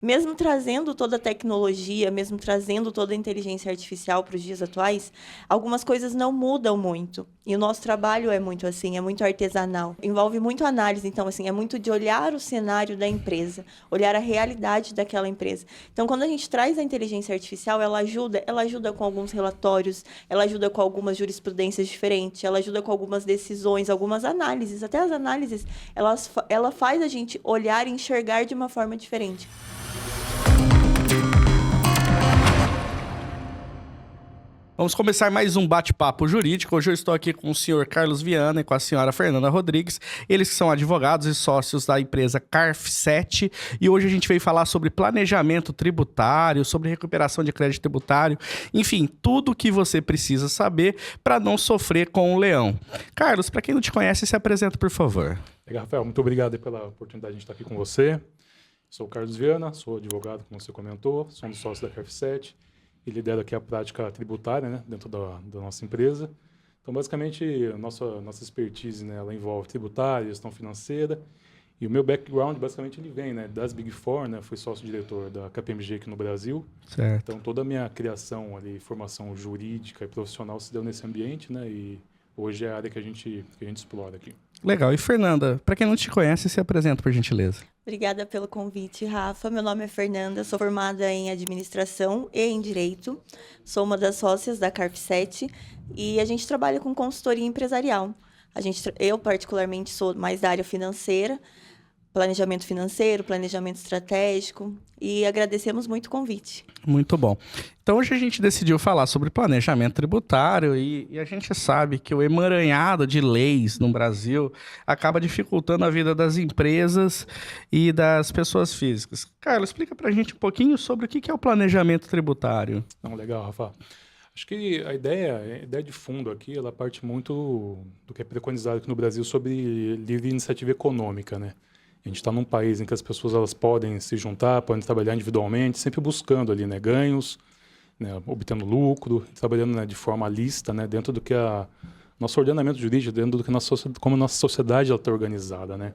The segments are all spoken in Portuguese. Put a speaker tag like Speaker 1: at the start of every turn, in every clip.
Speaker 1: Mesmo trazendo toda a tecnologia, mesmo trazendo toda a inteligência artificial para os dias atuais, algumas coisas não mudam muito. E o nosso trabalho é muito assim, é muito artesanal. Envolve muito análise, então assim, é muito de olhar o cenário da empresa, olhar a realidade daquela empresa. Então, quando a gente traz a inteligência artificial, ela ajuda com alguns relatórios, ela ajuda com algumas jurisprudências diferentes, ela ajuda com algumas decisões, algumas análises. Até as análises, ela faz a gente olhar e enxergar de uma forma diferente.
Speaker 2: Vamos começar mais um bate-papo jurídico. Hoje eu estou aqui com o senhor Carlos Viana e com a senhora Fernanda Rodrigues. Eles que são advogados e sócios da empresa Carf7. E hoje a gente veio falar sobre planejamento tributário, sobre recuperação de crédito tributário. Enfim, tudo o que você precisa saber para não sofrer com o leão. Carlos, para quem não te conhece, se apresenta, por favor.
Speaker 3: Legal, Rafael. Muito obrigado pela oportunidade de estar aqui com você. Sou o Carlos Viana, sou advogado, como você comentou. Sou um dos sócios da Carf7. E lidero aqui a prática tributária, né, dentro da nossa empresa. Então, basicamente, a nossa expertise, né, ela envolve tributária, gestão financeira. E o meu background, basicamente, ele vem, né, das Big Four, né, fui sócio-diretor da KPMG aqui no Brasil.
Speaker 2: Certo.
Speaker 3: Então, toda a minha criação ali, formação jurídica e profissional se deu nesse ambiente, né, e hoje é a área que a gente explora aqui.
Speaker 2: Legal. E Fernanda, para quem não te conhece, se apresenta, por gentileza.
Speaker 1: Obrigada pelo convite, Rafa. Meu nome é Fernanda, sou formada em administração e em direito. Sou uma das sócias da Carf7 e a gente trabalha com consultoria empresarial. Eu, particularmente, sou mais da área financeira, planejamento financeiro, planejamento estratégico, e agradecemos muito o convite.
Speaker 2: Muito bom. Então, hoje a gente decidiu falar sobre planejamento tributário e a gente sabe que o emaranhado de leis no Brasil acaba dificultando a vida das empresas e das pessoas físicas. Carlos, explica pra gente um pouquinho sobre o que é o planejamento tributário.
Speaker 3: Não, legal, Rafa. Acho que a ideia de fundo aqui, ela parte muito do que é preconizado aqui no Brasil sobre livre iniciativa econômica, né? A gente está num país em que as pessoas elas podem se juntar, podem trabalhar individualmente, sempre buscando ali, né, ganhos, né, obtendo lucro, trabalhando, né, de forma lícita, né, dentro do que nosso ordenamento jurídico, dentro do que como a nossa sociedade está organizada, né.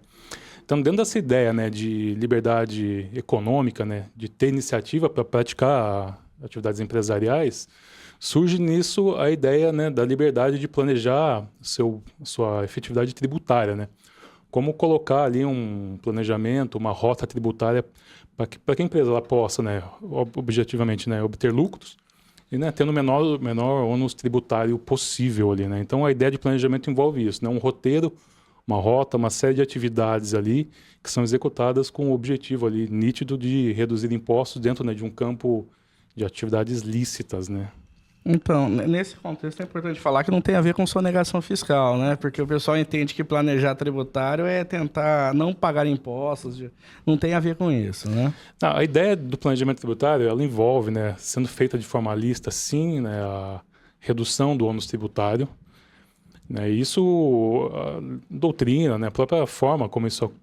Speaker 3: Então, dentro dessa ideia, né, de liberdade econômica, né, de ter iniciativa para praticar atividades empresariais, surge nisso a ideia, né, da liberdade de planejar sua efetividade tributária, né. Como colocar ali um planejamento, uma rota tributária para que a empresa ela possa, né, objetivamente, né, obter lucros e, né, tendo o menor ônus tributário possível ali, né? Então, a ideia de planejamento envolve isso, né? Um roteiro, uma rota, uma série de atividades ali que são executadas com o objetivo ali nítido de reduzir impostos dentro, né, de um campo de atividades lícitas, né?
Speaker 2: Então, nesse contexto é importante falar que não tem a ver com sonegação fiscal, né? Porque o pessoal entende que planejar tributário é tentar não pagar impostos, não tem a ver com isso, né?
Speaker 3: Não, a ideia do planejamento tributário, ela envolve, né, sendo feita de forma lista, sim, né, a redução do ônus tributário, né, isso, a doutrina, né, a própria forma como isso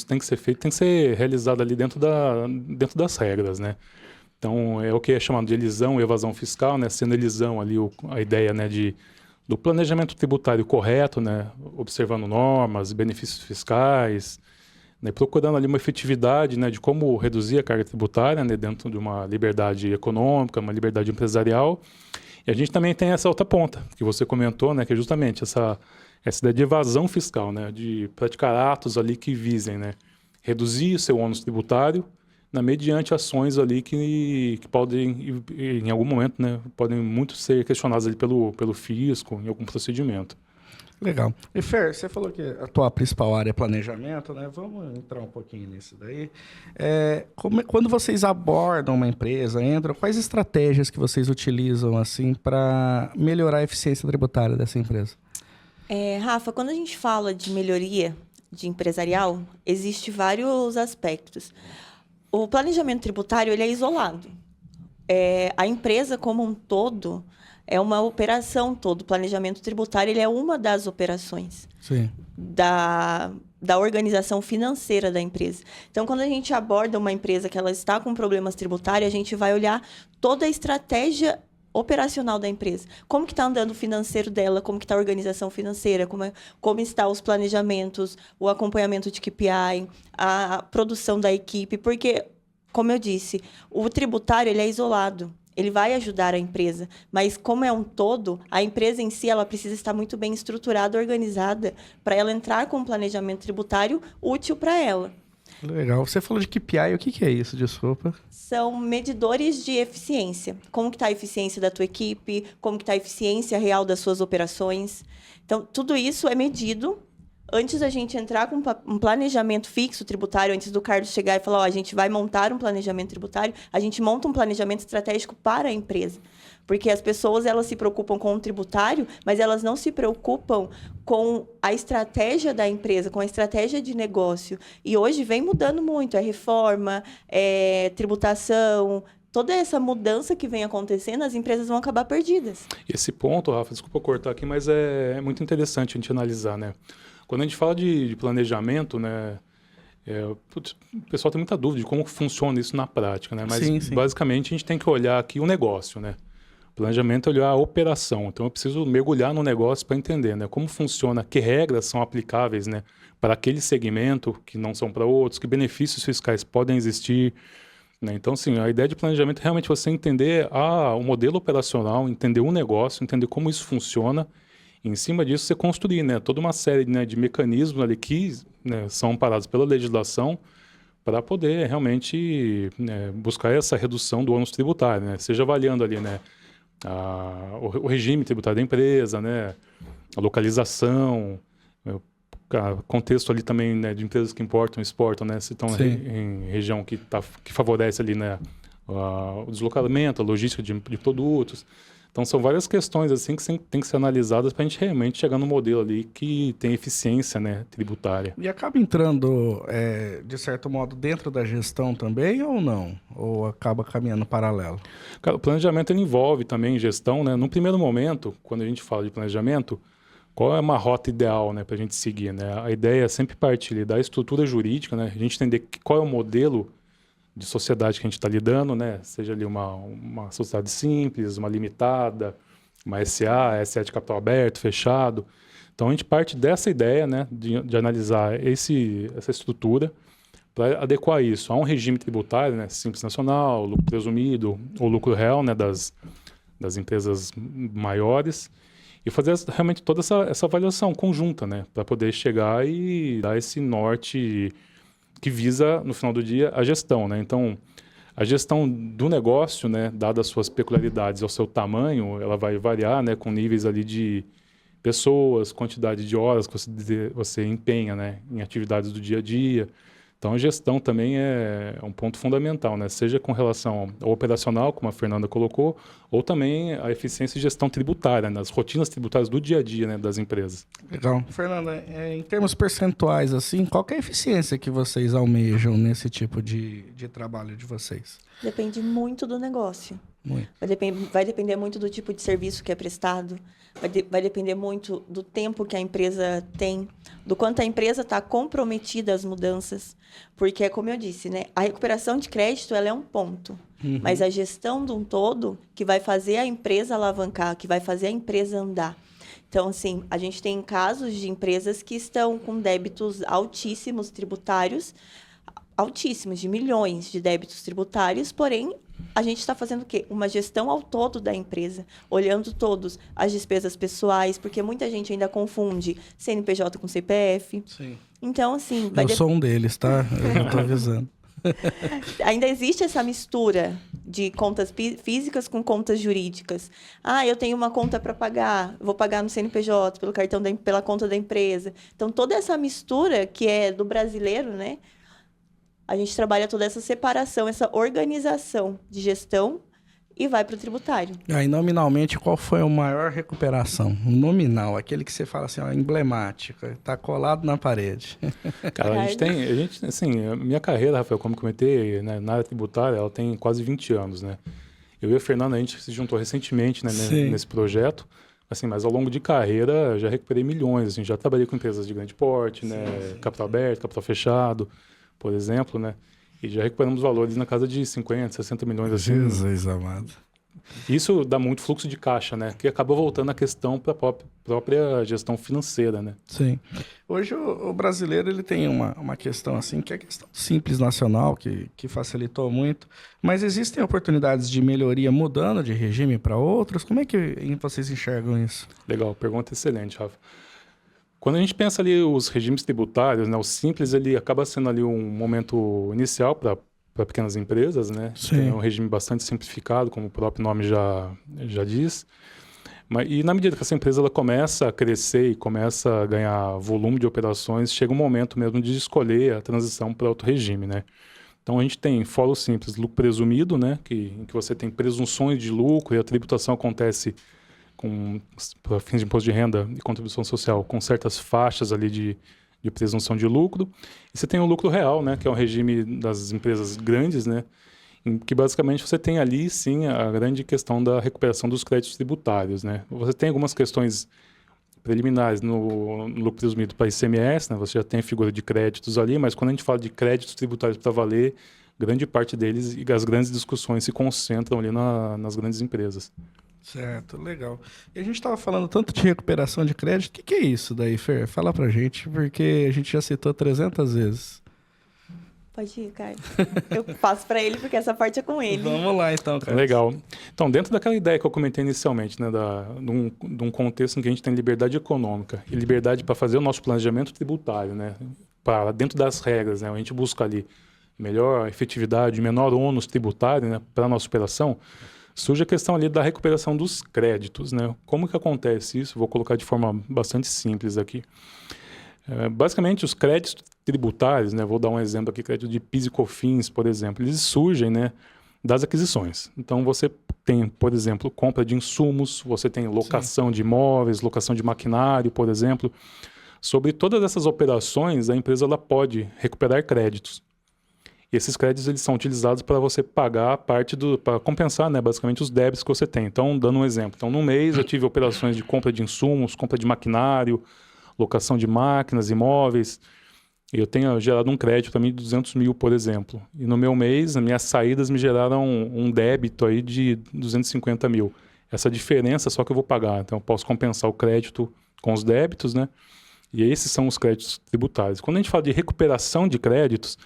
Speaker 3: tem que ser feito, tem que ser realizado ali dentro das regras, né? Então, é o que é chamado de elisão e evasão fiscal, né? Sendo elisão ali a ideia, né, do planejamento tributário correto, né? Observando normas, benefícios fiscais, né? Procurando ali uma efetividade, né, de como reduzir a carga tributária, né, dentro de uma liberdade econômica, uma liberdade empresarial. E a gente também tem essa outra ponta, que você comentou, né, que é justamente essa ideia de evasão fiscal, né? De praticar atos ali que visem, né, reduzir o seu ônus tributário, mediante ações ali que podem, em algum momento, né, podem muito ser questionadas ali pelo fisco, em algum procedimento.
Speaker 2: Legal. E Fer, você falou que a tua principal área é planejamento, né? Vamos entrar um pouquinho nisso daí. Quando vocês abordam uma empresa, quais estratégias que vocês utilizam assim para melhorar a eficiência tributária dessa empresa?
Speaker 1: Rafa, quando a gente fala de melhoria de empresarial, existe vários aspectos. O planejamento tributário ele é isolado. A empresa como um todo é uma operação toda. O planejamento tributário ele é uma das operações.
Speaker 2: Sim.
Speaker 1: Da organização financeira da empresa. Então, quando a gente aborda uma empresa que ela está com problemas tributários, a gente vai olhar toda a estratégia operacional da empresa. Como que está andando o financeiro dela, como que está a organização financeira, como estão os planejamentos, o acompanhamento de KPI, a produção da equipe, porque como eu disse, o tributário ele é isolado. Ele vai ajudar a empresa, mas como é um todo, a empresa em si ela precisa estar muito bem estruturada, organizada, para ela entrar com um planejamento tributário útil para ela.
Speaker 2: Legal. Você falou de KPI, o que que é isso? Desculpa.
Speaker 1: São medidores de eficiência. Como que está a eficiência da tua equipe, como que está a eficiência real das suas operações. Então, tudo isso é medido antes da gente entrar com um planejamento fixo tributário, antes do Carlos chegar e falar, a gente vai montar um planejamento tributário, a gente monta um planejamento estratégico para a empresa. Porque as pessoas, elas se preocupam com o tributário, mas elas não se preocupam com a estratégia da empresa, com a estratégia de negócio. E hoje vem mudando muito, reforma, tributação, toda essa mudança que vem acontecendo, as empresas vão acabar perdidas.
Speaker 3: Esse ponto, Rafa, desculpa cortar aqui, mas é muito interessante a gente analisar, né? Quando a gente fala de planejamento, né, o pessoal tem muita dúvida de como funciona isso na prática, né? Mas,
Speaker 2: Sim.
Speaker 3: basicamente, a gente tem que olhar aqui o negócio, né? Planejamento é olhar a operação. Então, eu preciso mergulhar no negócio para entender, né, como funciona, que regras são aplicáveis, né, para aquele segmento, que não são para outros, que benefícios fiscais podem existir, né? Então, assim, a ideia de planejamento é realmente você entender o modelo operacional, entender o negócio, entender como isso funciona. Em cima disso, você construir, né, toda uma série, né, de mecanismos ali que, né, são amparados pela legislação para poder realmente, né, buscar essa redução do ônus tributário, né? Seja avaliando ali, né, o regime tributário da empresa, né, a localização, o contexto ali também, né, de empresas que importam e exportam, né, se estão em região que favorece ali, né, o deslocamento, a logística de produtos. Então, são várias questões assim que tem que ser analisadas para a gente realmente chegar no modelo ali que tem eficiência, né, tributária.
Speaker 2: E acaba entrando, de certo modo, dentro da gestão também ou não? Ou acaba caminhando paralelo?
Speaker 3: Cara, o planejamento ele envolve também gestão, né? No primeiro momento, quando a gente fala de planejamento, qual é uma rota ideal, né, para a gente seguir, né? A ideia é sempre partir ali da estrutura jurídica, né? A gente entender qual é o modelo de sociedade que a gente está lidando, né? Seja ali uma sociedade simples, uma limitada, uma SA de capital aberto, fechado. Então, a gente parte dessa ideia, né, de analisar essa estrutura para adequar isso a um regime tributário, né, simples nacional, lucro presumido ou lucro real, né, das empresas maiores, e fazer realmente toda essa avaliação conjunta, né, para poder chegar e dar esse norte que visa, no final do dia, a gestão, né? Então, a gestão do negócio, né, dadas as suas peculiaridades ao seu tamanho, ela vai variar, né, com níveis ali de pessoas, quantidade de horas que você empenha, né, em atividades do dia a dia. Então, a gestão também é um ponto fundamental, né? Seja com relação ao operacional, como a Fernanda colocou, ou também a eficiência de gestão tributária, nas rotinas tributárias do dia a dia, né, das empresas.
Speaker 2: Legal. Fernanda, em termos percentuais, assim, qual que é a eficiência que vocês almejam nesse tipo de trabalho de vocês?
Speaker 1: Depende muito do negócio.
Speaker 2: Muito.
Speaker 1: Vai depender muito do tipo de serviço que é prestado, vai depender muito do tempo que a empresa tem, do quanto a empresa está comprometida às mudanças. Porque, como eu disse, né, a recuperação de crédito ela é um ponto, mas a gestão de um todo que vai fazer a empresa alavancar, que vai fazer a empresa andar. Então, assim, a gente tem casos de empresas que estão com débitos altíssimos tributários, altíssimos, de milhões de débitos tributários, porém, a gente está fazendo o quê? Uma gestão ao todo da empresa, olhando todos as despesas pessoais, porque muita gente ainda confunde CNPJ com CPF.
Speaker 2: Sim.
Speaker 1: Então, assim...
Speaker 2: Eu sou um deles, tá? Eu já tô avisando.
Speaker 1: Ainda existe essa mistura de contas físicas com contas jurídicas. Eu tenho uma conta para pagar, vou pagar no CNPJ, pelo cartão pela conta da empresa. Então, toda essa mistura que é do brasileiro, né? A gente trabalha toda essa separação, essa organização de gestão e vai para o tributário.
Speaker 2: Aí, nominalmente, qual foi a maior recuperação? O nominal, aquele que você fala assim, ó, emblemático, está colado na parede.
Speaker 3: Cara, a gente, assim, a minha carreira, Rafael, como comentei, né, na área tributária, ela tem quase 20 anos, né? Eu e a Fernanda, a gente se juntou recentemente, né, nesse projeto, assim, mas ao longo de carreira, já recuperei milhões, assim, já trabalhei com empresas de grande porte, né, capital aberto, capital fechado, por exemplo, né? E já recuperamos valores na casa de 50, 60 milhões, assim.
Speaker 2: Jesus amado.
Speaker 3: Isso dá muito fluxo de caixa, né? Que acaba voltando a questão para a própria gestão financeira, né?
Speaker 2: Sim. Hoje o brasileiro ele tem uma questão assim, que é a questão do Simples Nacional, que facilitou muito, mas existem oportunidades de melhoria mudando de regime para outros? Como é que vocês enxergam isso?
Speaker 3: Legal, pergunta excelente, Rafa. Quando a gente pensa ali os regimes tributários, né, o Simples ele acaba sendo ali um momento inicial para pequenas empresas, né?
Speaker 2: Sim.
Speaker 3: É um regime bastante simplificado, como o próprio nome já diz. E na medida que essa empresa ela começa a crescer e começa a ganhar volume de operações, chega um momento mesmo de escolher a transição para outro regime, né? Então a gente tem fora simples, lucro presumido, né? Em que você tem presunções de lucro e a tributação acontece para fins de imposto de renda e contribuição social com certas faixas ali de presunção de lucro. E você tem o lucro real, né? Que é o regime das empresas grandes, né? Em que basicamente você tem ali, sim, a grande questão da recuperação dos créditos tributários, né? Você tem algumas questões preliminares no lucro presumido para ICMS, né? Você já tem a figura de créditos ali, mas quando a gente fala de créditos tributários para valer, grande parte deles e as grandes discussões se concentram ali nas grandes empresas.
Speaker 2: Certo, legal. E a gente estava falando tanto de recuperação de crédito, o que é isso daí, Fer? Fala pra gente, porque a gente já citou 300 vezes.
Speaker 1: Pode ir, Caio. Eu passo para ele, porque essa parte é com ele.
Speaker 2: Vamos lá, então, cara.
Speaker 3: Legal. Então, dentro daquela ideia que eu comentei inicialmente, né, de um contexto em que a gente tem liberdade econômica e liberdade para fazer o nosso planejamento tributário, né, para dentro das regras, né, a gente busca ali melhor efetividade, menor ônus tributário, né, para a nossa operação, surge a questão ali da recuperação dos créditos, né? Como que acontece isso? Vou colocar de forma bastante simples aqui. Basicamente, os créditos tributários, né? Vou dar um exemplo aqui, crédito de PIS e COFINS, por exemplo, eles surgem, né, das aquisições. Então, você tem, por exemplo, compra de insumos, você tem locação de imóveis, locação de maquinário, por exemplo. Sobre todas essas operações, a empresa ela pode recuperar créditos. E esses créditos eles são utilizados para você pagar a parte para compensar, né, basicamente os débitos que você tem. Então, dando um exemplo. Então, no mês eu tive operações de compra de insumos, compra de maquinário, locação de máquinas, imóveis. E eu tenho gerado um crédito para mim de 200 mil, por exemplo. E no meu mês, as minhas saídas me geraram um débito aí de 250 mil. Essa diferença só que eu vou pagar. Então, eu posso compensar o crédito com os débitos, né? E esses são os créditos tributários. Quando a gente fala de recuperação de créditos,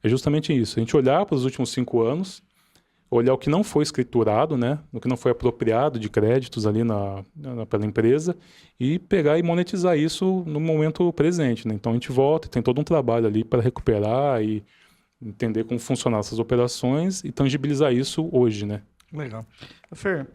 Speaker 3: é justamente isso. A gente olhar para os últimos 5 anos, olhar o que não foi escriturado, né? O que não foi apropriado de créditos ali pela empresa e pegar e monetizar isso no momento presente, né? Então a gente volta e tem todo um trabalho ali para recuperar e entender como funcionam essas operações e tangibilizar isso hoje, né?
Speaker 2: Legal. Fer,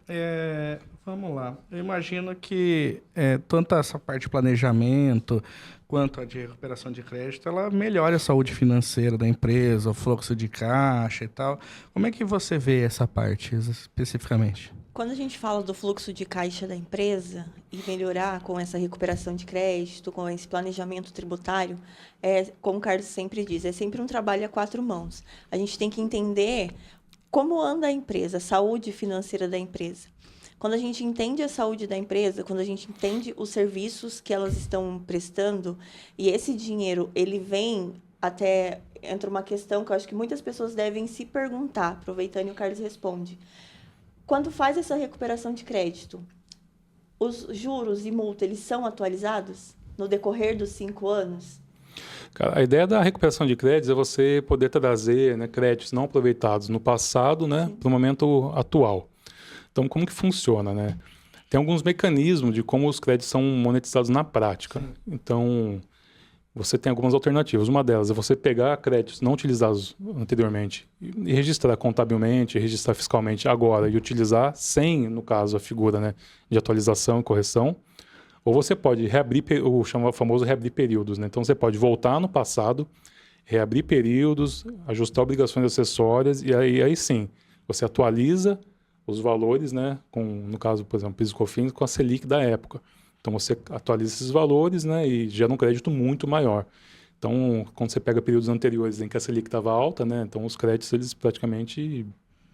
Speaker 2: vamos lá. Eu imagino que tanto essa parte de planejamento quanto a de recuperação de crédito, ela melhora a saúde financeira da empresa, o fluxo de caixa e tal. Como é que você vê essa parte especificamente?
Speaker 1: Quando a gente fala do fluxo de caixa da empresa e melhorar com essa recuperação de crédito, com esse planejamento tributário, como o Carlos sempre diz, é sempre um trabalho a 4 mãos. A gente tem que entender como anda a empresa, a saúde financeira da empresa. Quando a gente entende a saúde da empresa, quando a gente entende os serviços que elas estão prestando, e esse dinheiro, ele vem até... Entra uma questão que eu acho que muitas pessoas devem se perguntar, aproveitando e o Carlos responde. Quando faz essa recuperação de crédito, os juros e multa, eles são atualizados no decorrer dos 5 anos?
Speaker 3: Cara, a ideia da recuperação de créditos é você poder trazer, né, créditos não aproveitados no passado, né, para o momento atual. Então, como que funciona, né? Tem alguns mecanismos de como os créditos são monetizados na prática. Sim. Então, você tem algumas alternativas. Uma delas é você pegar créditos não utilizados anteriormente e registrar contabilmente, registrar fiscalmente agora e utilizar sem, no caso, a figura, né, de atualização e correção. Ou você pode reabrir, o famoso reabrir períodos, né? Então, você pode voltar no passado, reabrir períodos, ajustar obrigações acessórias e aí sim, você atualiza os valores, né, no caso, por exemplo, PIS e COFINS, com a Selic da época. Então, você atualiza esses valores, né, e gera um crédito muito maior. Então, quando você pega períodos anteriores em que a Selic estava alta, né, então os créditos, eles praticamente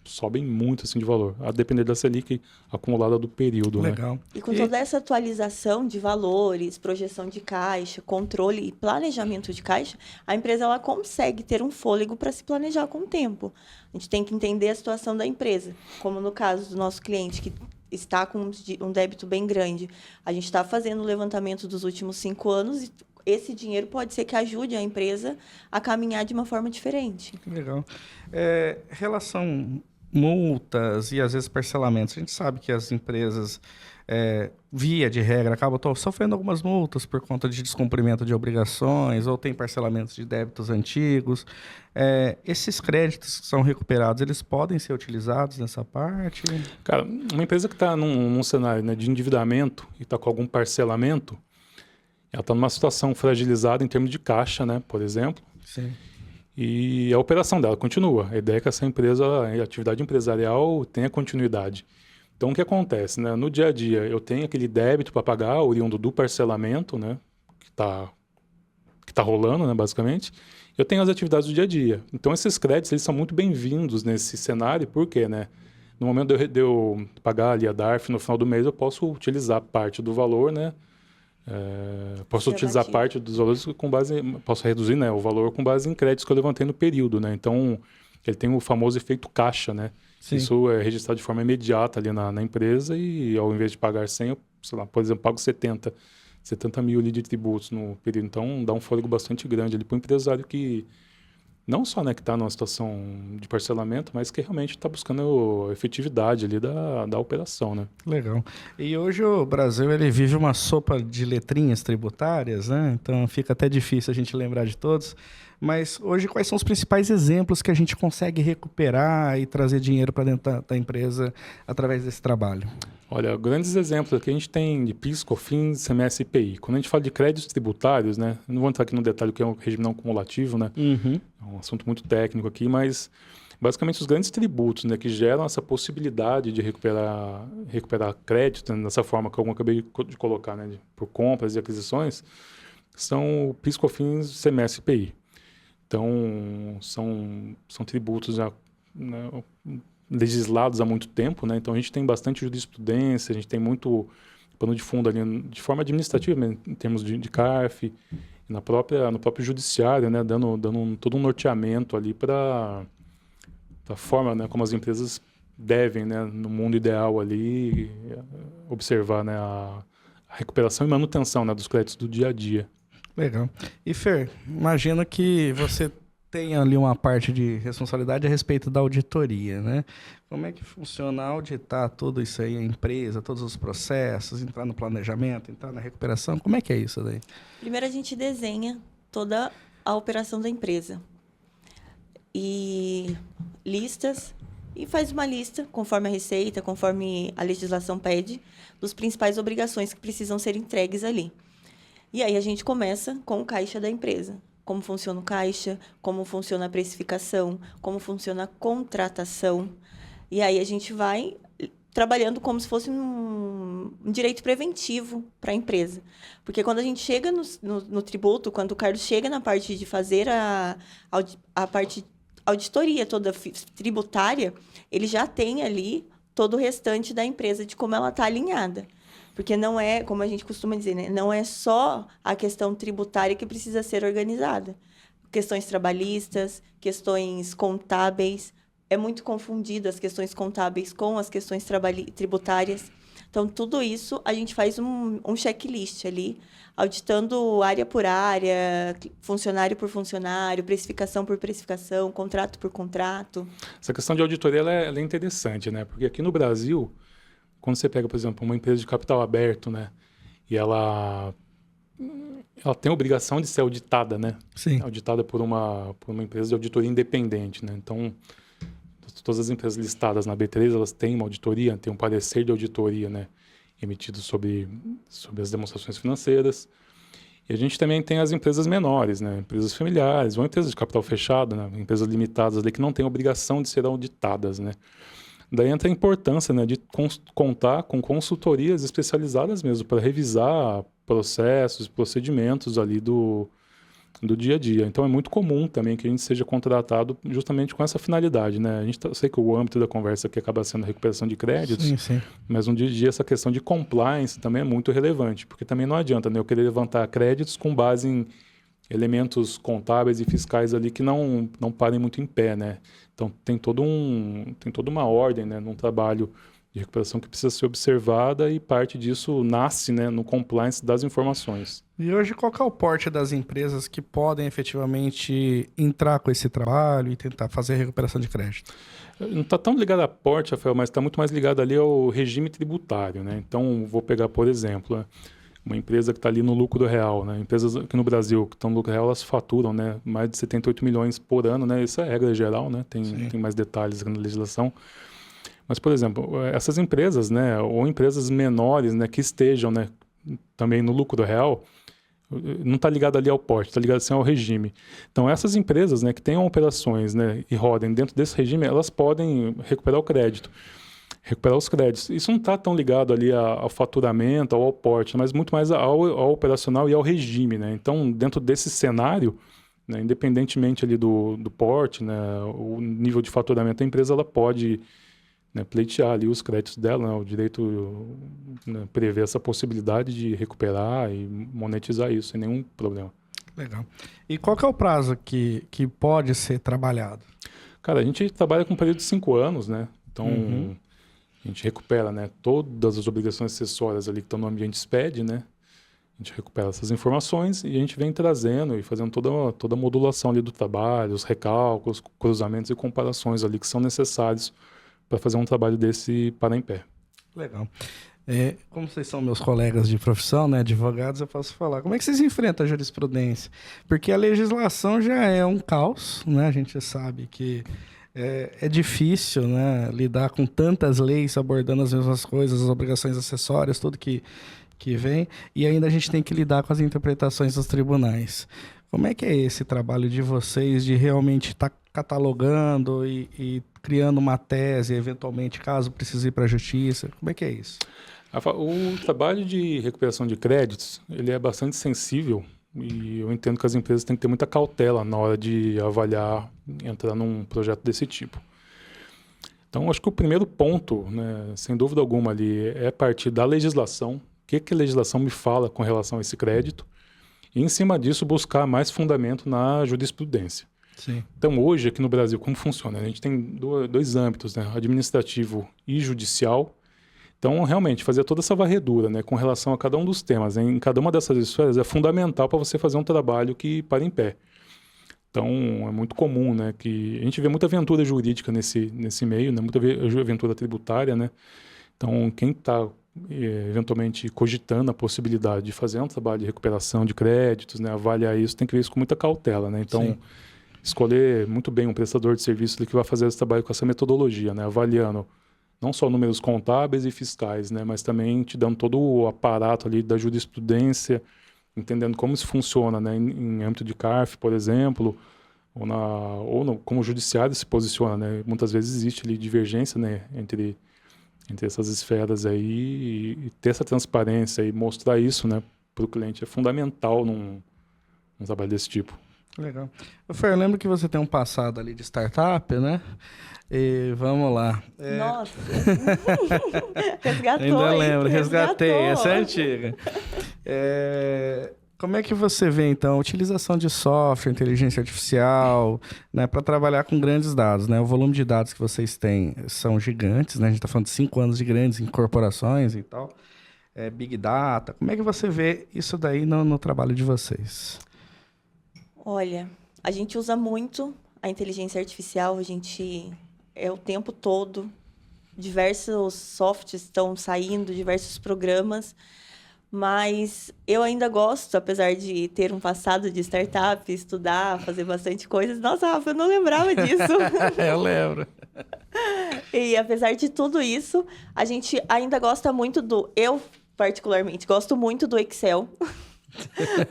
Speaker 3: sobem muito assim de valor, a depender da Selic acumulada do período, né?
Speaker 2: Legal.
Speaker 1: E com toda essa atualização de valores, projeção de caixa, controle e planejamento de caixa, a empresa ela consegue ter um fôlego para se planejar com o tempo. A gente tem que entender a situação da empresa, como no caso do nosso cliente que está com um débito bem grande. A gente está fazendo o levantamento dos últimos 5 anos e esse dinheiro pode ser que ajude a empresa a caminhar de uma forma diferente.
Speaker 2: Legal. Relação multas e, às vezes, parcelamentos. A gente sabe que as empresas, via de regra, acabam sofrendo algumas multas por conta de descumprimento de obrigações ou tem parcelamentos de débitos antigos. Esses créditos que são recuperados, eles podem ser utilizados nessa parte?
Speaker 3: Cara, uma empresa que está num cenário, né, de endividamento e está com algum parcelamento, ela está numa situação fragilizada em termos de caixa, né, por exemplo.
Speaker 2: Sim.
Speaker 3: E a operação dela continua. A ideia é que essa empresa, a atividade empresarial, tenha continuidade. Então, o que acontece, né? No dia a dia, eu tenho aquele débito para pagar, oriundo do parcelamento, né? Que tá rolando, né? Basicamente. Eu tenho as atividades do dia a dia. Então, esses créditos, eles são muito bem-vindos nesse cenário. Por quê, né? No momento de eu pagar ali a DARF no final do mês, eu posso utilizar parte do valor, né? Posso utilizar parte dos valores com base... Posso reduzir, né, o valor com base em créditos que eu levantei no período, né? Então, ele tem o famoso efeito caixa, né? Sim. Isso é registrado de forma imediata ali na empresa e ao invés de pagar 100, eu, sei lá, por exemplo, pago 70 mil ali de tributos no período. Então, dá um fôlego bastante grande ali para o empresário que não só, né, que está numa situação de parcelamento, mas que realmente está buscando a efetividade ali da operação, né?
Speaker 2: Legal. E hoje o Brasil ele vive uma sopa de letrinhas tributárias, né? Então fica até difícil a gente lembrar de todos. Mas hoje quais são os principais exemplos que a gente consegue recuperar e trazer dinheiro para dentro da empresa através desse trabalho?
Speaker 3: Olha, grandes exemplos aqui a gente tem de PIS, COFINS, ICMS e IPI. Quando a gente fala de créditos tributários, né? Eu não vou entrar aqui no detalhe do que é um regime não cumulativo, né?
Speaker 2: Uhum.
Speaker 3: É um assunto muito técnico aqui, mas basicamente os grandes tributos, né, que geram essa possibilidade de recuperar crédito, né, dessa forma que eu acabei de colocar, né, por compras e aquisições, são o PIS, COFINS, ICMS e IPI. Então, são tributos já, né, legislados há muito tempo, né? Então a gente tem bastante jurisprudência, a gente tem muito pano de fundo ali de forma administrativa, né? Em termos de CARF, no próprio judiciário, né? Dando todo um norteamento ali para a forma, né, como as empresas devem, né, no mundo ideal ali, observar, né, a recuperação e manutenção, né, dos créditos do dia a dia.
Speaker 2: Legal. E Fer, imagino que você tem ali uma parte de responsabilidade a respeito da auditoria, né? Como é que funciona auditar tudo isso aí, a empresa, todos os processos, entrar no planejamento, entrar na recuperação? Como é que é isso daí?
Speaker 1: Primeiro a gente desenha toda a operação da empresa e listas e faz uma lista, conforme a receita, conforme a legislação pede, dos principais obrigações que precisam ser entregues ali. E aí a gente começa com o caixa da empresa. Como funciona o caixa, como funciona a precificação, como funciona a contratação. E aí a gente vai trabalhando como se fosse um direito preventivo para a empresa. Porque quando a gente chega no tributo, quando o Carlos chega na parte de fazer a parte auditoria toda tributária, ele já tem ali todo o restante da empresa de como ela está alinhada. Porque não é, como a gente costuma dizer, né? Não é só a questão tributária que precisa ser organizada. Questões trabalhistas, questões contábeis. É muito confundido as questões contábeis com as questões tributárias. Então, tudo isso a gente faz um checklist ali, auditando área por área, funcionário por funcionário, precificação por precificação, contrato por contrato.
Speaker 3: Essa questão de auditoria ela é interessante, né? Porque aqui no Brasil, quando você pega, por exemplo, uma empresa de capital aberto, né? E ela tem a obrigação de ser auditada, né?
Speaker 2: Sim.
Speaker 3: Auditada por uma empresa de auditoria independente, né? Então, todas as empresas listadas na B3, elas têm uma auditoria, têm um parecer de auditoria, né? Emitido sobre as demonstrações financeiras. E a gente também tem as empresas menores, né? Empresas familiares, ou empresas de capital fechado, né? Empresas limitadas ali que não têm obrigação de ser auditadas, né? Daí entra a importância, né, de contar com consultorias especializadas mesmo para revisar processos, procedimentos ali do dia a dia. Então é muito comum também que a gente seja contratado justamente com essa finalidade, né? Eu sei que o âmbito da conversa aqui acaba sendo a recuperação de créditos,
Speaker 2: Sim.
Speaker 3: mas no dia a dia essa questão de compliance também é muito relevante, porque também não adianta, né, eu querer levantar créditos com base em elementos contábeis e fiscais ali que não parem muito em pé, né? Então tem toda uma ordem, né, num trabalho de recuperação que precisa ser observada e parte disso nasce, né, no compliance das informações.
Speaker 2: E hoje, qual que é o porte das empresas que podem efetivamente entrar com esse trabalho e tentar fazer a recuperação de crédito?
Speaker 3: Não está tão ligado a porte, Rafael, mas está muito mais ligado ali ao regime tributário, né? Então, vou pegar, por exemplo, né, uma empresa que está ali no lucro real, né? Empresas aqui no Brasil que estão no lucro real, elas faturam, né, mais de 78 milhões por ano, né? Essa é a regra geral, né? Tem mais detalhes aqui na legislação. Mas, por exemplo, essas empresas, né, ou empresas menores, né, que estejam, né, também no lucro real, não está ligado ali ao porte, está ligado assim ao regime. Então, essas empresas, né, que tenham operações, né, e rodem dentro desse regime, elas podem recuperar o crédito, recuperar os créditos. Isso não está tão ligado ali ao faturamento, ao porte, mas muito mais ao operacional e ao regime, né? Então, dentro desse cenário, né, independentemente ali do porte, né, o nível de faturamento da empresa, ela pode, né, pleitear ali os créditos dela, né, o direito, né, prevê essa possibilidade de recuperar e monetizar isso sem nenhum problema.
Speaker 2: Legal. E qual que é o prazo que pode ser trabalhado?
Speaker 3: Cara, a gente trabalha com um período de 5 anos, né? Então, a gente recupera, né, todas as obrigações acessórias ali que estão no ambiente SPED, né? A gente recupera essas informações e a gente vem trazendo e fazendo toda a modulação ali do trabalho, os recálculos, cruzamentos e comparações ali que são necessários para fazer um trabalho desse para em pé.
Speaker 2: Legal. Como vocês são meus colegas de profissão, né, advogados, eu posso falar. Como é que vocês enfrentam a jurisprudência? Porque a legislação já é um caos, né? A gente sabe que é difícil, né, lidar com tantas leis abordando as mesmas coisas, as obrigações acessórias, tudo que vem, e ainda a gente tem que lidar com as interpretações dos tribunais. Como é que é esse trabalho de vocês de realmente estar catalogando e criando uma tese, eventualmente, caso precise ir para a justiça? Como é que é isso?
Speaker 3: O trabalho de recuperação de créditos, ele é bastante sensível e eu entendo que as empresas têm que ter muita cautela na hora de avaliar, entrar num projeto desse tipo. Então, acho que o primeiro ponto, né, sem dúvida alguma ali, é partir da legislação. O que a legislação me fala com relação a esse crédito? E, em cima disso, buscar mais fundamento na jurisprudência.
Speaker 2: Sim.
Speaker 3: Então, hoje, aqui no Brasil, como funciona? A gente tem dois âmbitos, né? Administrativo e judicial. Então, realmente, fazer toda essa varredura, né, com relação a cada um dos temas, em cada uma dessas esferas, é fundamental para você fazer um trabalho que pare em pé. Então, é muito comum, né, que a gente vê muita aventura jurídica nesse meio, né, muita aventura tributária, né? Então, quem está eventualmente cogitando a possibilidade de fazer um trabalho de recuperação de créditos, né, avaliar isso, tem que ver isso com muita cautela, né? Então, sim, escolher muito bem um prestador de serviço que vai fazer esse trabalho com essa metodologia, né, avaliando não só números contábeis e fiscais, né, mas também te dando todo o aparato ali da jurisprudência, entendendo como isso funciona, né, em âmbito de CARF, por exemplo, como o judiciário se posiciona, né? Muitas vezes existe ali divergência, né, entre essas esferas aí, e ter essa transparência e mostrar isso, né, para o cliente é fundamental num trabalho desse tipo.
Speaker 2: Legal. Eu lembro que você tem um passado ali de startup, né? E vamos lá.
Speaker 1: Nossa! Resgatou.
Speaker 2: Ainda lembro, resgatei, essa é antiga. Como é que você vê, então, a utilização de software, inteligência artificial, né, para trabalhar com grandes dados, né? O volume de dados que vocês têm são gigantes, né? A gente está falando de 5 anos de grandes incorporações e tal. Big Data. Como é que você vê isso daí no trabalho de vocês?
Speaker 1: Olha, a gente usa muito a inteligência artificial, o tempo todo, diversos softwares estão saindo, diversos programas, mas eu ainda gosto, apesar de ter um passado de startup, estudar, fazer bastante coisas. Nossa, Rafa, eu não lembrava disso.
Speaker 2: Eu lembro.
Speaker 1: E apesar de tudo isso, a gente ainda gosta muito eu particularmente, gosto muito do Excel.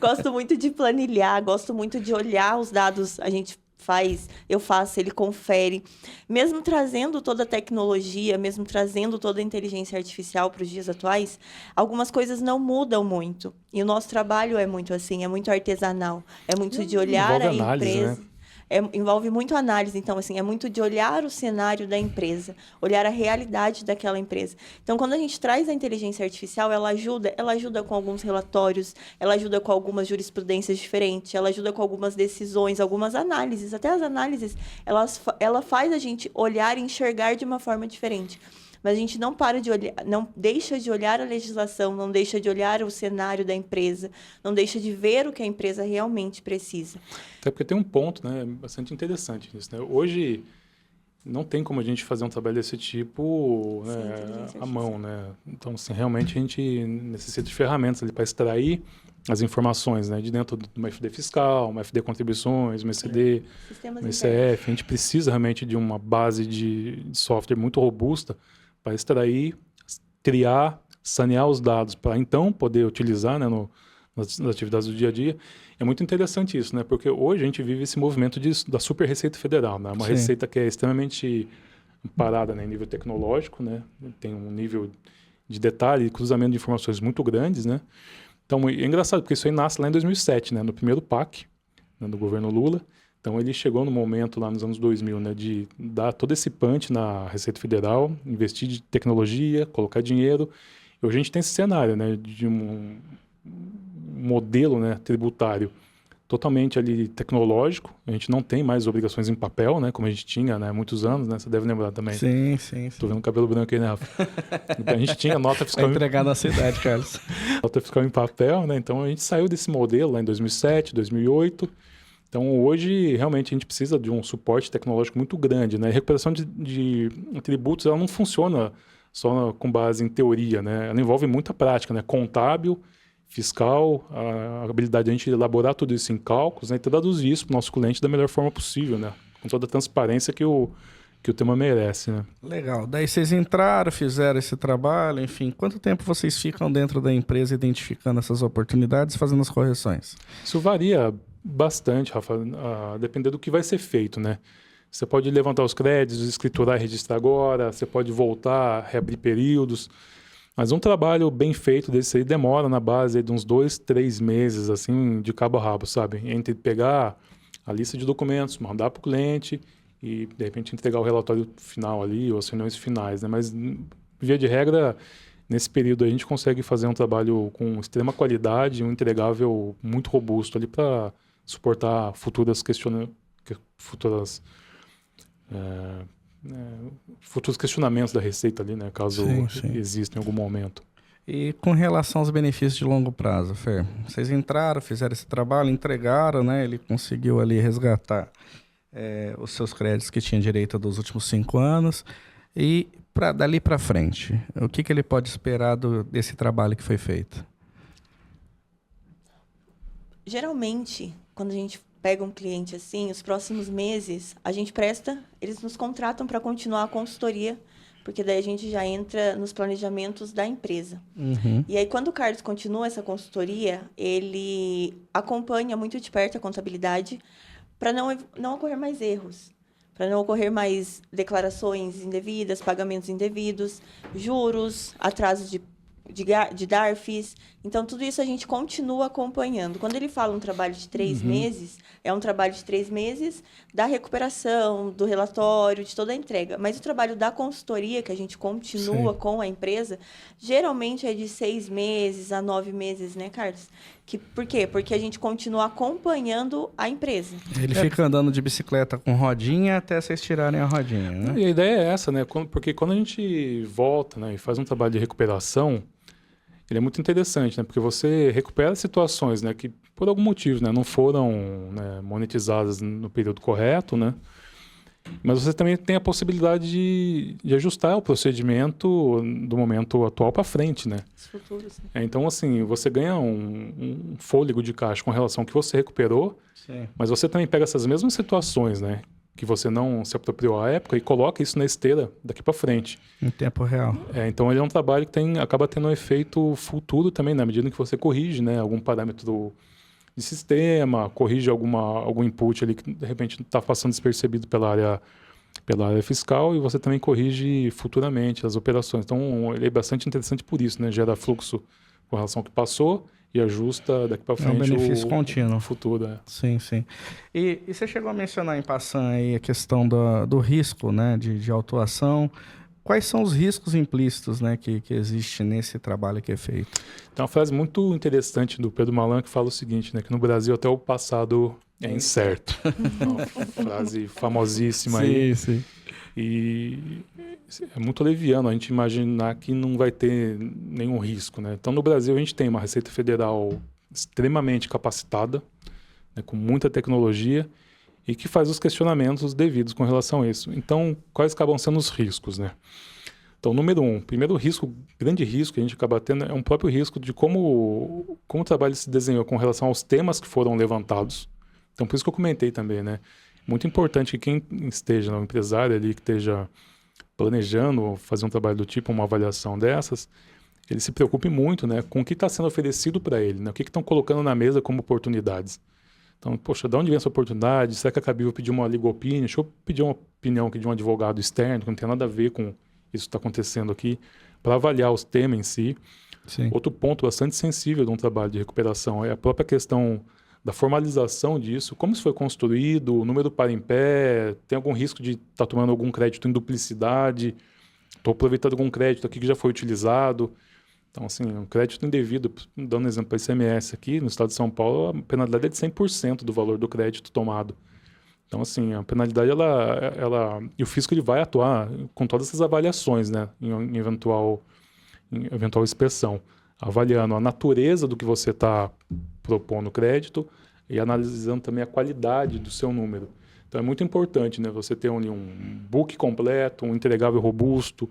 Speaker 1: Gosto muito de planilhar, gosto muito de olhar os dados. A gente faz, eu faço, ele confere. Mesmo trazendo toda a tecnologia, mesmo trazendo toda a inteligência artificial para os dias atuais, algumas coisas não mudam muito. E o nosso trabalho é muito assim, é muito artesanal. É muito de olhar
Speaker 3: Envolve
Speaker 1: a
Speaker 3: análise,
Speaker 1: empresa.
Speaker 3: né?
Speaker 1: Envolve muito análise, então, assim, é muito de olhar o cenário da empresa, olhar a realidade daquela empresa. Então, quando a gente traz a inteligência artificial, ela ajuda com alguns relatórios, ela ajuda com algumas jurisprudências diferentes, ela ajuda com algumas decisões, algumas análises. Até as análises, ela faz a gente olhar e enxergar de uma forma diferente. Mas a gente não para de olhar, não deixa de olhar a legislação, não deixa de olhar o cenário da empresa, não deixa de ver o que a empresa realmente precisa.
Speaker 3: Até porque tem um ponto, né, bastante interessante nisso, né? Hoje não tem como a gente fazer um trabalho desse tipo, né, à mão, né? Então, assim, realmente a gente necessita de ferramentas ali para extrair as informações, né, de dentro de uma FD fiscal, uma FD contribuições, uma ECD, uma ICF. A gente precisa realmente de uma base de software muito robusta para extrair, criar, sanear os dados, para então poder utilizar, né, nas atividades do dia a dia. É muito interessante isso, né? Porque hoje a gente vive esse movimento da super receita federal, né? Uma receita que é extremamente parada, né, em nível tecnológico, né? Tem um nível de detalhe e cruzamento de informações muito grandes, né? Então, é engraçado, porque isso aí nasce lá em 2007, né? No primeiro PAC, né, do governo Lula. Então, ele chegou no momento, lá nos anos 2000, né, de dar todo esse punch na Receita Federal, investir em tecnologia, colocar dinheiro. E hoje a gente tem esse cenário, né, de um modelo, né, tributário totalmente ali tecnológico. A gente não tem mais obrigações em papel, né, como a gente tinha, né, há muitos anos, né? Você deve lembrar também.
Speaker 2: Sim, sim.
Speaker 3: Tô vendo o cabelo branco aí, né, Rafa? Então, a gente tinha nota fiscal...
Speaker 2: Vai entregar na cidade, Carlos.
Speaker 3: Nota fiscal em papel, né? Então, a gente saiu desse modelo lá em 2007, 2008... Então, hoje, realmente, a gente precisa de um suporte tecnológico muito grande, né? A recuperação de tributos, ela não funciona só com base em teoria, né? Ela envolve muita prática, né? Contábil, fiscal, a habilidade de a gente elaborar tudo isso em cálculos, né? E traduzir isso para o nosso cliente da melhor forma possível, né? Com toda a transparência que o tema merece, né?
Speaker 2: Legal. Daí vocês entraram, fizeram esse trabalho, enfim. Quanto tempo vocês ficam dentro da empresa identificando essas oportunidades e fazendo as correções?
Speaker 3: Isso varia bastante, Rafa, a depender do que vai ser feito, né? Você pode levantar os créditos, escriturar e registrar agora, você pode voltar, reabrir períodos, mas um trabalho bem feito desse aí demora na base de uns 2, 3 meses, assim, de cabo a rabo, sabe? Entre pegar a lista de documentos, mandar para o cliente e, de repente, entregar o relatório final ali, ou as reuniões finais, né? Mas, via de regra, nesse período a gente consegue fazer um trabalho com extrema qualidade, um entregável muito robusto ali para suportar futuros questionamentos da Receita ali, né? Caso exista em algum momento.
Speaker 2: E com relação aos benefícios de longo prazo, Fer, vocês entraram, fizeram esse trabalho, entregaram, né? Ele conseguiu ali resgatar os seus créditos que tinha direito dos últimos 5 anos. E dali para frente, o que ele pode esperar desse trabalho que foi feito?
Speaker 1: Geralmente, quando a gente pega um cliente assim, os próximos meses, eles nos contratam para continuar a consultoria, porque daí a gente já entra nos planejamentos da empresa.
Speaker 2: Uhum.
Speaker 1: E aí, quando o Carlos continua essa consultoria, ele acompanha muito de perto a contabilidade para não ocorrer mais erros, para não ocorrer mais declarações indevidas, pagamentos indevidos, juros, atrasos de DARFs. Então, tudo isso a gente continua acompanhando. Quando ele fala um trabalho de 3 meses, é um trabalho de 3 meses da recuperação, do relatório, de toda a entrega. Mas o trabalho da consultoria, que a gente continua com a empresa, geralmente é de 6 meses a 9 meses, né, Carlos? Por quê? Porque a gente continua acompanhando a empresa.
Speaker 2: Ele fica andando de bicicleta com rodinha até vocês tirarem a rodinha, né?
Speaker 3: E a ideia é essa, né? Porque quando a gente volta, né, e faz um trabalho de recuperação, ele é muito interessante, né? Porque você recupera situações, né, que por algum motivo, né, não foram, né, monetizadas no período correto, né? Mas você também tem a possibilidade de ajustar o procedimento do momento atual para frente, né?
Speaker 1: Os futuros, né?
Speaker 3: Então, assim, você ganha um fôlego de caixa com relação ao que você recuperou, mas você também pega essas mesmas situações, né, que você não se apropriou à época e coloca isso na esteira daqui para frente.
Speaker 2: Em tempo real.
Speaker 3: Então, ele é um trabalho que acaba tendo um efeito futuro também, na medida em que você corrige, né, algum parâmetro de sistema, corrige algum input ali que de repente está passando despercebido pela área fiscal, e você também corrige futuramente as operações. Então, ele é bastante interessante por isso, né? Gera fluxo com relação ao que passou e ajusta daqui para frente
Speaker 2: benefício contínuo.
Speaker 3: Futuro.
Speaker 2: Sim, sim. E você chegou a mencionar em passant aí a questão do risco, né, de autuação. Quais são os riscos implícitos, né, que existe nesse trabalho que é feito?
Speaker 3: Tem uma frase muito interessante do Pedro Malan que fala o seguinte, né, que no Brasil até o passado é incerto. Uma frase famosíssima aí.
Speaker 2: Sim.
Speaker 3: E é muito leviano a gente imaginar que não vai ter nenhum risco, né? Então, no Brasil, a gente tem uma Receita Federal extremamente capacitada, né, com muita tecnologia, e que faz os questionamentos devidos com relação a isso. Então, quais acabam sendo os riscos, né? Então, número 1, primeiro risco, grande risco que a gente acaba tendo é um próprio risco de como o trabalho se desenhou com relação aos temas que foram levantados. Então, por isso que eu comentei também, né? Muito importante que quem esteja no empresário ali, que esteja planejando fazer um trabalho do tipo, uma avaliação dessas, ele se preocupe muito, né, com o que está sendo oferecido para ele, né? O que estão colocando na mesa como oportunidades. Então, poxa, de onde vem essa oportunidade? Será que é cabível pedir uma legal opinion? Deixa eu pedir uma opinião aqui de um advogado externo, que não tem nada a ver com isso que está acontecendo aqui, para avaliar os temas em si.
Speaker 2: Sim.
Speaker 3: Outro ponto bastante sensível de um trabalho de recuperação é a própria questão da formalização disso, como isso foi construído, o número para em pé, tem algum risco de estar tomando algum crédito em duplicidade, estou aproveitando algum crédito aqui que já foi utilizado. Então, assim, um crédito indevido, dando um exemplo para ICMS aqui, no estado de São Paulo, a penalidade é de 100% do valor do crédito tomado. Então, assim, a penalidade, e o fisco ele vai atuar com todas essas avaliações, né, em eventual inspeção, avaliando a natureza do que você está propondo crédito e analisando também a qualidade do seu número. Então, é muito importante, né, você ter um book completo, um entregável robusto,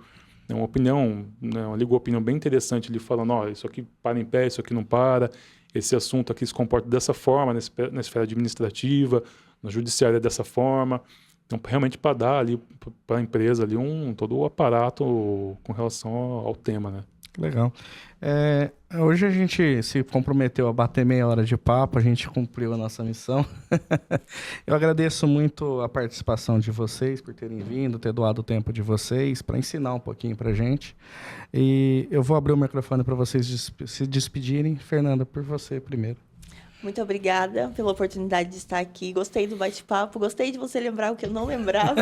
Speaker 3: né, uma opinião, né, uma legal opinion bem interessante ali, falando, ó, isso aqui para em pé, isso aqui não para, esse assunto aqui se comporta dessa forma na esfera administrativa, na judiciária dessa forma. Então, realmente para dar ali para a empresa ali todo o aparato com relação ao tema, né?
Speaker 2: Legal. Hoje a gente se comprometeu a bater meia hora de papo, a gente cumpriu a nossa missão. Eu agradeço muito a participação de vocês por terem vindo, ter doado o tempo de vocês para ensinar um pouquinho para a gente. E eu vou abrir o microfone para vocês se despedirem. Fernanda, por você primeiro.
Speaker 1: Muito obrigada pela oportunidade de estar aqui. Gostei do bate-papo, gostei de você lembrar o que eu não lembrava.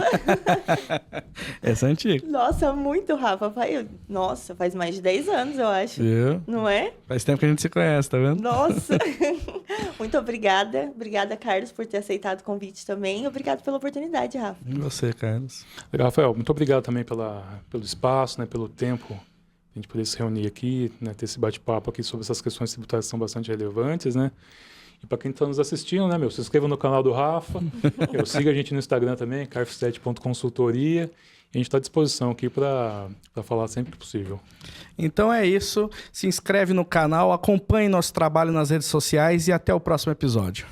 Speaker 2: Essa é antiga.
Speaker 1: Nossa, muito, Rafa. Nossa, faz mais de 10 anos, eu acho.
Speaker 2: Viu?
Speaker 1: Não é?
Speaker 2: Faz tempo que a gente se conhece, tá vendo?
Speaker 1: Nossa. Muito obrigada. Obrigada, Carlos, por ter aceitado o convite também. Obrigado pela oportunidade, Rafa.
Speaker 2: E você, Carlos?
Speaker 3: Rafael, muito obrigado também pelo espaço, né, pelo tempo, a gente poder se reunir aqui, né, ter esse bate-papo aqui sobre essas questões tributárias que são bastante relevantes, né? E para quem está nos assistindo, né, se inscreva no canal do Rafa, siga a gente no Instagram também, carf7.consultoria, e a gente está à disposição aqui para falar sempre que possível.
Speaker 2: Então é isso, se inscreve no canal, acompanhe nosso trabalho nas redes sociais e até o próximo episódio.